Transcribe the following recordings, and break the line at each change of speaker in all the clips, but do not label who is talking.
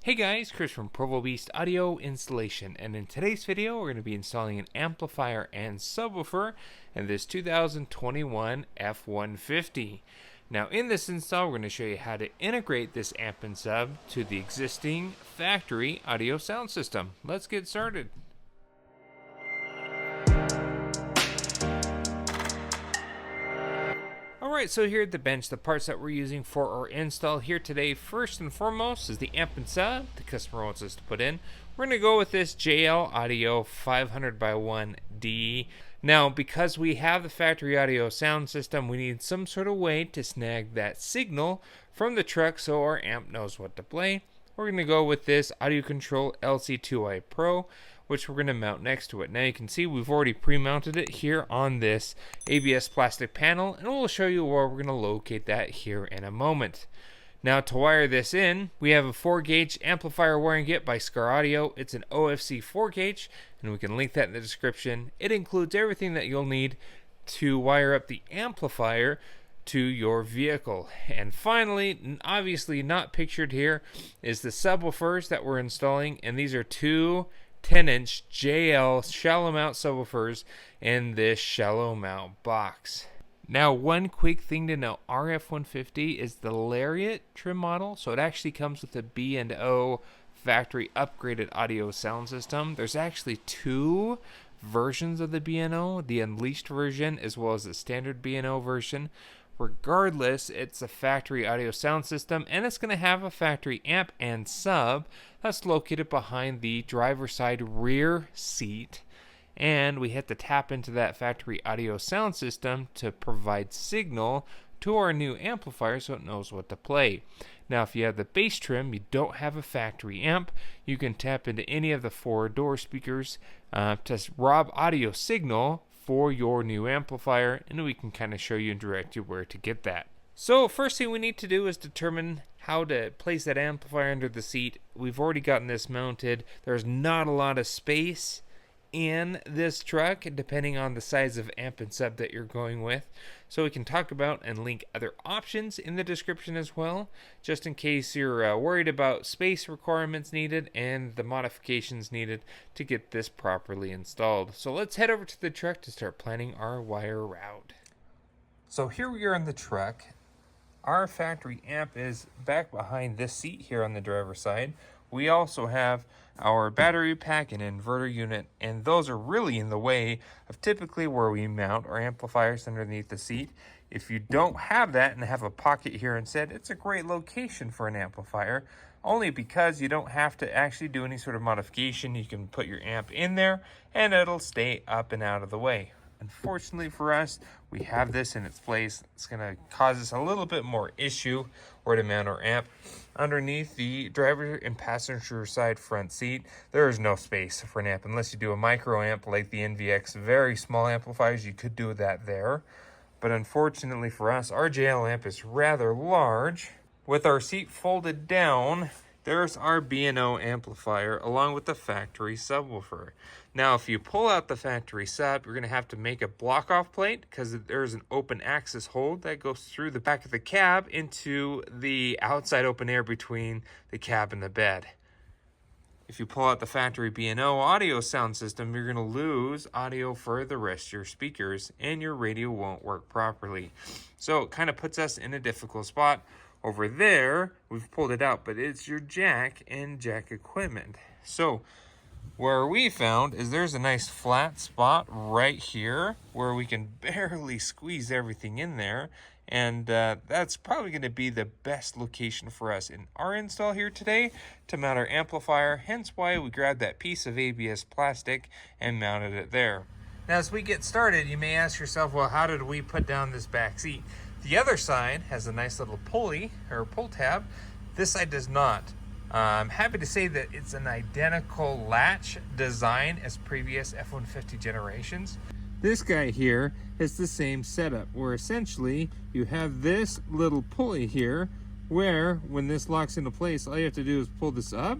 Hey guys, Chris from Provo Beast Audio Installation, and in today's video we're going to be installing an amplifier and subwoofer in this 2021 F150. Now in this install we're going to show you how to integrate this amp and sub to the existing factory audio sound system. Let's get started. Alright, so here at the bench, the parts that we're using for our install here today, first and foremost, is the amp and sub the customer wants us to put in. We're going to go with this JL Audio 500x1D. Now, because we have the factory audio sound system, we need some sort of way to snag that signal from the truck so our amp knows what to play. We're going to go with this Audio Control LC2i Pro, which we're going to mount next to it. Now you can see we've already pre-mounted it here on this ABS plastic panel, and we'll show you where we're going to locate that here in a moment. Now to wire this in, we have a 4-gauge amplifier wiring kit by Scar Audio. It's an OFC 4-gauge, and we can link that in the description. It includes everything that you'll need to wire up the amplifier to your vehicle. And finally, obviously not pictured here, is the subwoofers that we're installing, and these are two 10-inch JL shallow mount subwoofers in this shallow mount box. Now one quick thing to know, our F150 is the Lariat trim model, so it actually comes with a B&O factory upgraded audio sound system. There's actually two versions of the B&O, the Unleashed version as well as the standard B&O version. Regardless, it's a factory audio sound system, and it's going to have a factory amp and sub that's located behind the driver's side rear seat, and we have to tap into that factory audio sound system to provide signal to our new amplifier so it knows what to play. Now if you have the bass trim, you don't have a factory amp, you can tap into any of the 4-door speakers to rob audio signal for your new amplifier, and we can kind of show you and direct you where to get that. So first thing we need to do is determine how to place that amplifier under the seat. We've already gotten this mounted. There's not a lot of space in this truck depending on the size of amp and sub that you're going with, so we can talk about and link other options in the description as well, just in case you're worried about space requirements needed and the modifications needed to get this properly installed. So let's head over to the truck to start planning our wire route. So here we are in the truck. Our factory amp is back behind this seat here on the driver's side. We also have our battery pack and inverter unit, and those are really in the way of typically where we mount our amplifiers underneath the seat. If you don't have that and have a pocket here instead, it's a great location for an amplifier, only because you don't have to actually do any sort of modification. You can put your amp in there and it'll stay up and out of the way. Unfortunately for us, we have this in its place. It's going to cause us a little bit more issue where to mount our amp. Underneath the driver and passenger side front seat, there is no space for an amp unless you do a micro amp like the NVX very small amplifiers. You could do that there, but unfortunately for us, our JL amp is rather large. With our seat folded down, there's our B&O amplifier along with the factory subwoofer. Now if you pull out the factory sub, you're going to have to make a block off plate because there's an open access hold that goes through the back of the cab into the outside open air between the cab and the bed. If you pull out the factory B&O audio sound system, you're going to lose audio for the rest of your speakers and your radio won't work properly. So it kind of puts us in a difficult spot. Over there, we've pulled it out, but it's your jack and jack equipment. So where we found is there's a nice flat spot right here where we can barely squeeze everything in there. And that's probably going to be the best location for us in our install here today to mount our amplifier. Hence why we grabbed that piece of ABS plastic and mounted it there. Now as we get started, you may ask yourself, well, how did we put down this back seat? The other side has a nice little pulley or pull tab. This side does not. I'm happy to say that it's an identical latch design as previous F150 generations. This guy here is the same setup where essentially you have this little pulley here where when this locks into place, all you have to do is pull this up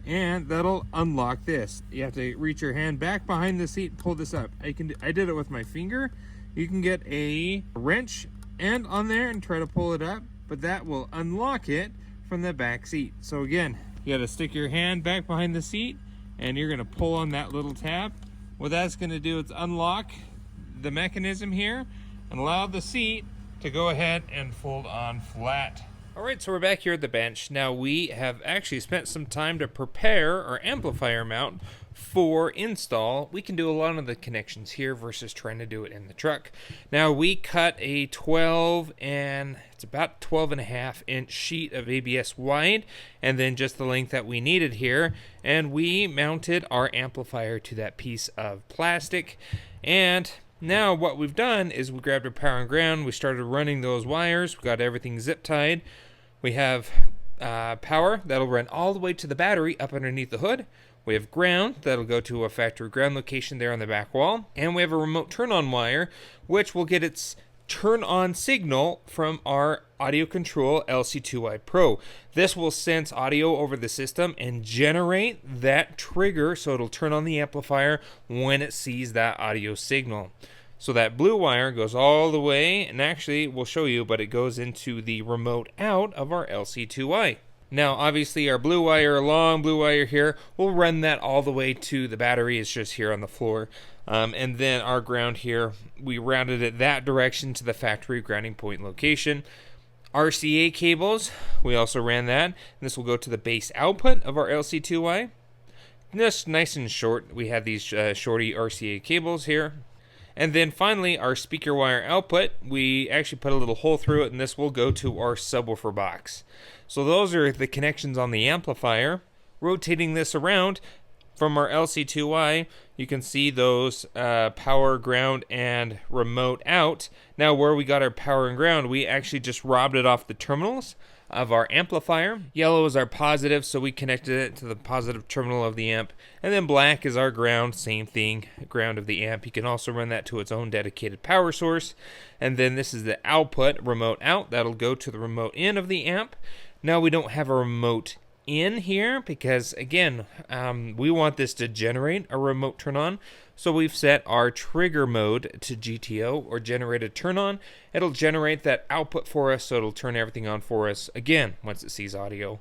and that'll unlock this. You have to reach your hand back behind the seat, pull this up. I did it with my finger. You can get a wrench and on there and try to pull it up, but that will unlock it from the back seat. So again, you gotta stick your hand back behind the seat and you're gonna pull on that little tab. What that's gonna do is unlock the mechanism here and allow the seat to go ahead and fold on flat. All right, so we're back here at the bench. Now we have actually spent some time to prepare our amplifier mount for install. We can do a lot of the connections here versus trying to do it in the truck. Now we cut a 12 and it's about 12.5-inch sheet of ABS wide, and then just the length that we needed here, and we mounted our amplifier to that piece of plastic. And now what we've done is we grabbed our power and ground, we started running those wires, we got everything zip tied. We have power that'll run all the way to the battery up underneath the hood. We have ground that'll go to a factory ground location there on the back wall. And we have a remote turn-on wire, which will get its turn-on signal from our audio control LC2i Pro. This will sense audio over the system and generate that trigger so it'll turn on the amplifier when it sees that audio signal. So that blue wire goes all the way, and actually we'll show you, but it goes into the remote out of our LC2i. Now obviously our blue wire, long blue wire here, we'll run that all the way to the battery. It's just here on the floor. And then our ground here, we routed it that direction to the factory grounding point location. RCA cables, we also ran that. And this will go to the base output of our LC2i. Just nice and short, we have these shorty RCA cables here. And then finally, our speaker wire output, we actually put a little hole through it, and this will go to our subwoofer box. So those are the connections on the amplifier. Rotating this around from our LC2i, you can see those power, ground, and remote out. Now where we got our power and ground, we actually just robbed it off the terminals of our amplifier. Yellow is our positive, so we connected it to the positive terminal of the amp. And then black is our ground, same thing, ground of the amp. You can also run that to its own dedicated power source. And then this is the output, remote out. That'll go to the remote in of the amp. Now we don't have a remote in here because, again, we want this to generate a remote turn on. So we've set our trigger mode to GTO, or generated turn on. It'll generate that output for us, so it'll turn everything on for us again once it sees audio.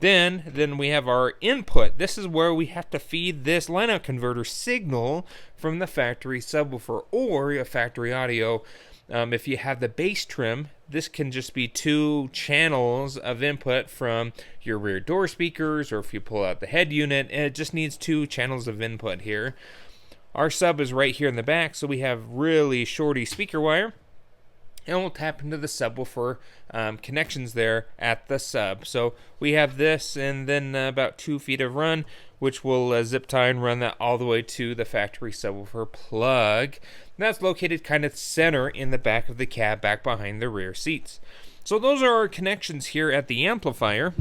Then we have our input. This is where we have to feed this line-out converter signal from the factory subwoofer or a factory audio. If you have the bass trim, this can just be 2 channels of input from your rear door speakers, or if you pull out the head unit, it just needs 2 channels of input here. Our sub is right here in the back, so we have really shorty speaker wire, and we'll tap into the subwoofer connections there at the sub. So we have this, and then about 2 feet of run, which will zip tie and run that all the way to the factory subwoofer plug. And that's located kind of center in the back of the cab, back behind the rear seats. So those are our connections here at the amplifier.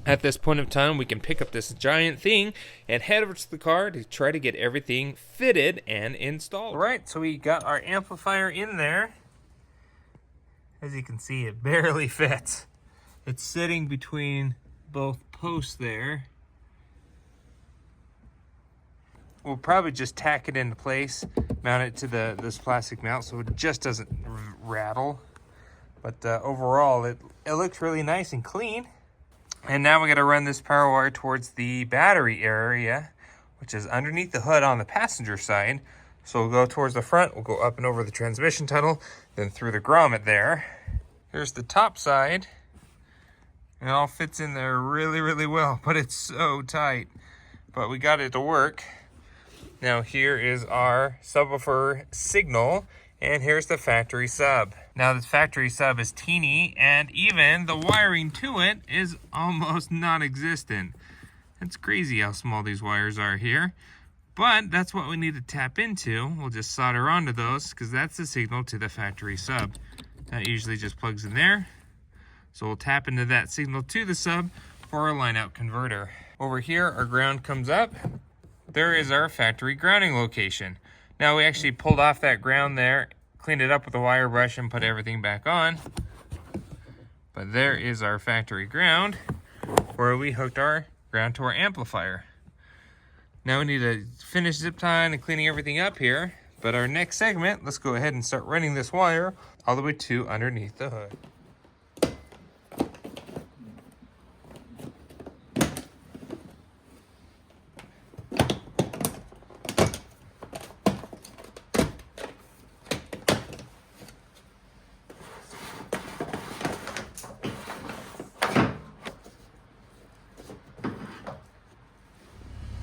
At this point of time, we can pick up this giant thing and head over to the car to try to get everything fitted and installed. All right, so we got our amplifier in there. As you can see, it barely fits. It's sitting between both posts there. We'll probably just tack it into place, mount it to this plastic mount so it just doesn't rattle. But overall, it looks really nice and clean. And now we got to run this power wire towards the battery area, which is underneath the hood on the passenger side. So we'll go towards the front, we'll go up and over the transmission tunnel, then through the grommet there. Here's the top side. It all fits in there really, really well, but it's so tight. But we got it to work. Now here is our subwoofer signal, and here's the factory sub. Now this factory sub is teeny, and even the wiring to it is almost non-existent. It's crazy how small these wires are here, but that's what we need to tap into. We'll just solder onto those because that's the signal to the factory sub. That usually just plugs in there. So we'll tap into that signal to the sub for our line-out converter. Over here, our ground comes up. There is our factory grounding location. Now we actually pulled off that ground there, cleaned it up with a wire brush, and put everything back on. But there is our factory ground, where we hooked our ground to our amplifier. Now we need to finish zip tying and cleaning everything up here. But our next segment, let's go ahead and start running this wire all the way to underneath the hood.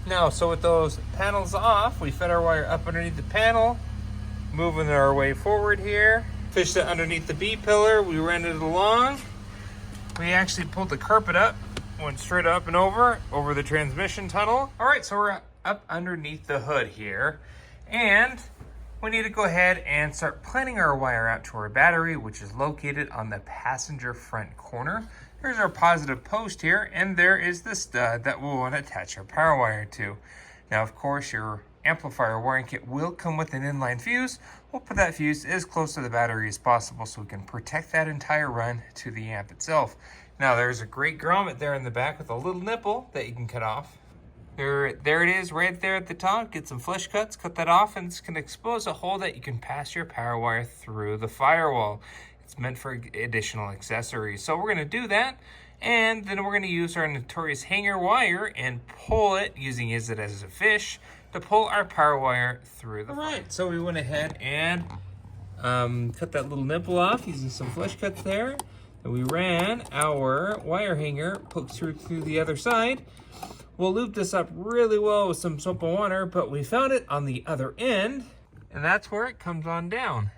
Now, so with those panels off, we fed our wire up underneath the panel, moving our way forward here. Fished it underneath the B pillar, we ran it along. We actually pulled the carpet up, went straight up and over the transmission tunnel. All right, so we're up underneath the hood here, and we need to go ahead and start planning our wire out to our battery, which is located on the passenger front corner. There's our positive post here, and there is the stud that we'll want to attach our power wire to. Now, of course, your amplifier wiring kit will come with an inline fuse. We'll put that fuse as close to the battery as possible so we can protect that entire run to the amp itself. Now, there's a great grommet there in the back with a little nipple that you can cut off. There it is right there at the top. Get some flush cuts, cut that off, and it's going to expose a hole that you can pass your power wire through the firewall. It's meant for additional accessories. So we're going to do that, and then we're going to use our notorious hanger wire and pull it, using it as a fish, to pull our power wire through the firewall. So we went ahead and cut that little nipple off using some flush cuts there. And we ran our wire hanger, poked through the other side. We'll loop this up really well with some soap and water, but we found it on the other end, and that's where it comes on down.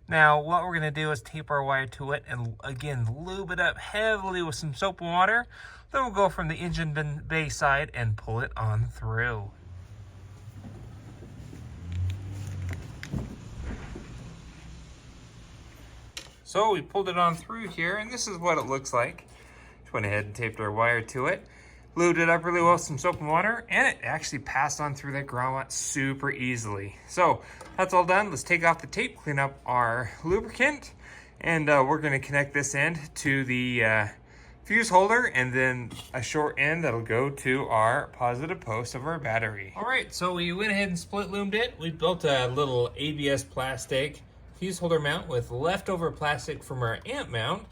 Now, what we're gonna do is tape our wire to it and again, lube it up heavily with some soap and water. Then we'll go from the engine bay side and pull it on through. So we pulled it on through here, and this is what it looks like. Just went ahead and taped our wire to it. Lubed it up really well with some soap and water, and it actually passed on through that grommet super easily. So that's all done. Let's take off the tape, clean up our lubricant, and we're going to connect this end to the fuse holder, and then a short end that'll go to our positive post of our battery. All right, so we went ahead and split loomed it. We built a little ABS plastic fuse holder mount with leftover plastic from our amp mount.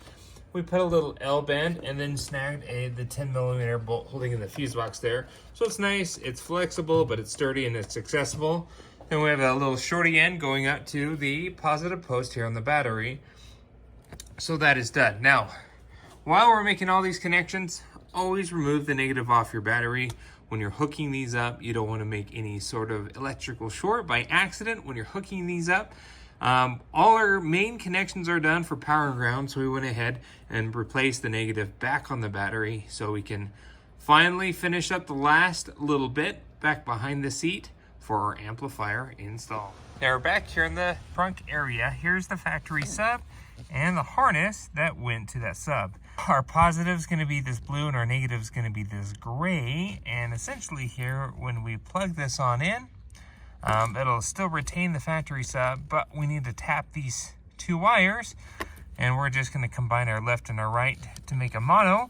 We put a little L bend and then snagged the 10mm bolt holding in the fuse box there. So it's nice, it's flexible, but it's sturdy and it's accessible. Then we have a little shorty end going out to the positive post here on the battery. So that is done. Now, while we're making all these connections, always remove the negative off your battery. When you're hooking these up, you don't want to make any sort of electrical short by accident when you're hooking these up. All our main connections are done for power and ground, so we went ahead and replaced the negative back on the battery so we can finally finish up the last little bit back behind the seat for our amplifier install. Now we're back here in the trunk area. Here's the factory sub and the harness that went to that sub. Our positive is going to be this blue and our negative is going to be this gray, and essentially here when we plug this on in, it'll still retain the factory sub, but we need to tap these two wires, and we're just going to combine our left and our right to make a mono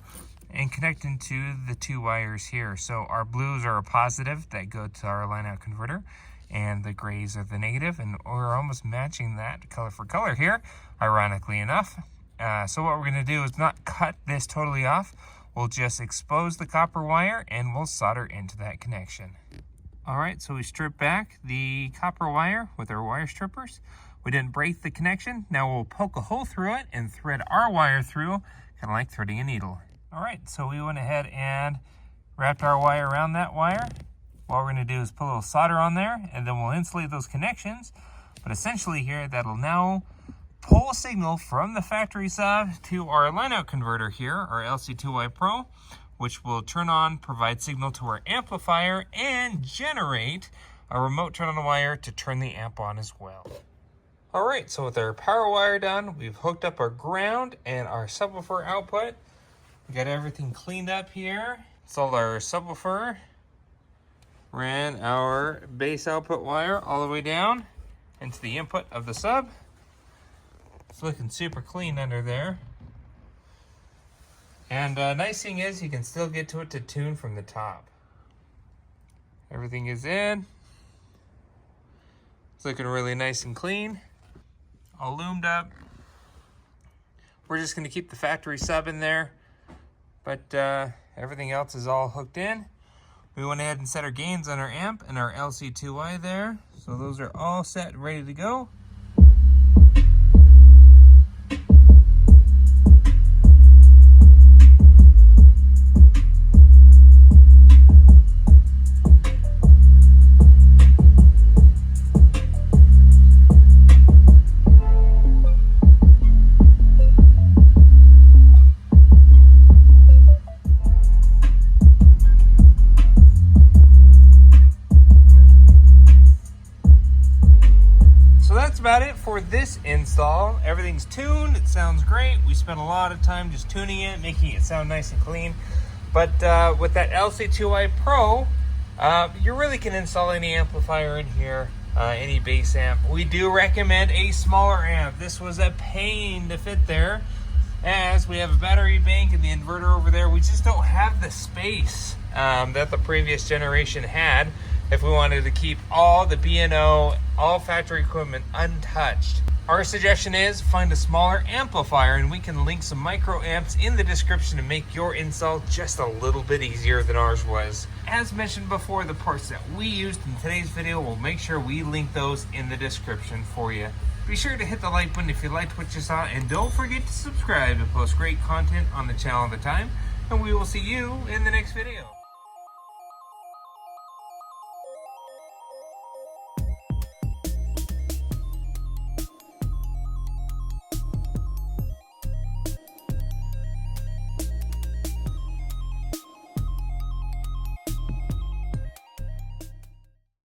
and connect into the two wires here. So our blues are a positive that go to our line out converter, and the grays are the negative, and we're almost matching that color for color here, ironically enough. So what we're going to do is not cut this totally off. We'll just expose the copper wire and we'll solder into that connection. All right, so we stripped back the copper wire with our wire strippers. We didn't break the connection. Now we'll poke a hole through it and thread our wire through, kind of like threading a needle. All right, so we went ahead and wrapped our wire around that wire. What we're gonna do is put a little solder on there, and then we'll insulate those connections. But essentially here, that'll now pull a signal from the factory sub to our line out converter here, our LC2Y Pro, which will turn on, provide signal to our amplifier, and generate a remote turn on the wire to turn the amp on as well. All right, so with our power wire done, we've hooked up our ground and our subwoofer output. We got everything cleaned up here. Installed our subwoofer. Ran our base output wire all the way down into the input of the sub. It's looking super clean under there. And nice thing is you can still get to it to tune from the top. Everything is in. It's looking really nice and clean. All loomed up. We're just gonna keep the factory sub in there, but everything else is all hooked in. We went ahead and set our gains on our amp and our LC2Y there. So those are all set and ready to go. about it for this install. Everything's tuned, it sounds great. We spent a lot of time just tuning it, making it sound nice and clean. But with that LC2i Pro, you really can install any amplifier in here, any bass amp. We do recommend a smaller amp. This was a pain to fit there, as we have a battery bank and the inverter over there. We just don't have the space that the previous generation had if we wanted to keep all the B&O, all factory equipment untouched. Our suggestion is find a smaller amplifier, and we can link some micro amps in the description to make your install just a little bit easier than ours was. As mentioned before, the parts that we used in today's video, we'll make sure we link those in the description for you. Be sure to hit the like button if you liked what you saw, and don't forget to subscribe to post great content on the channel all the time, and we will see you in the next video.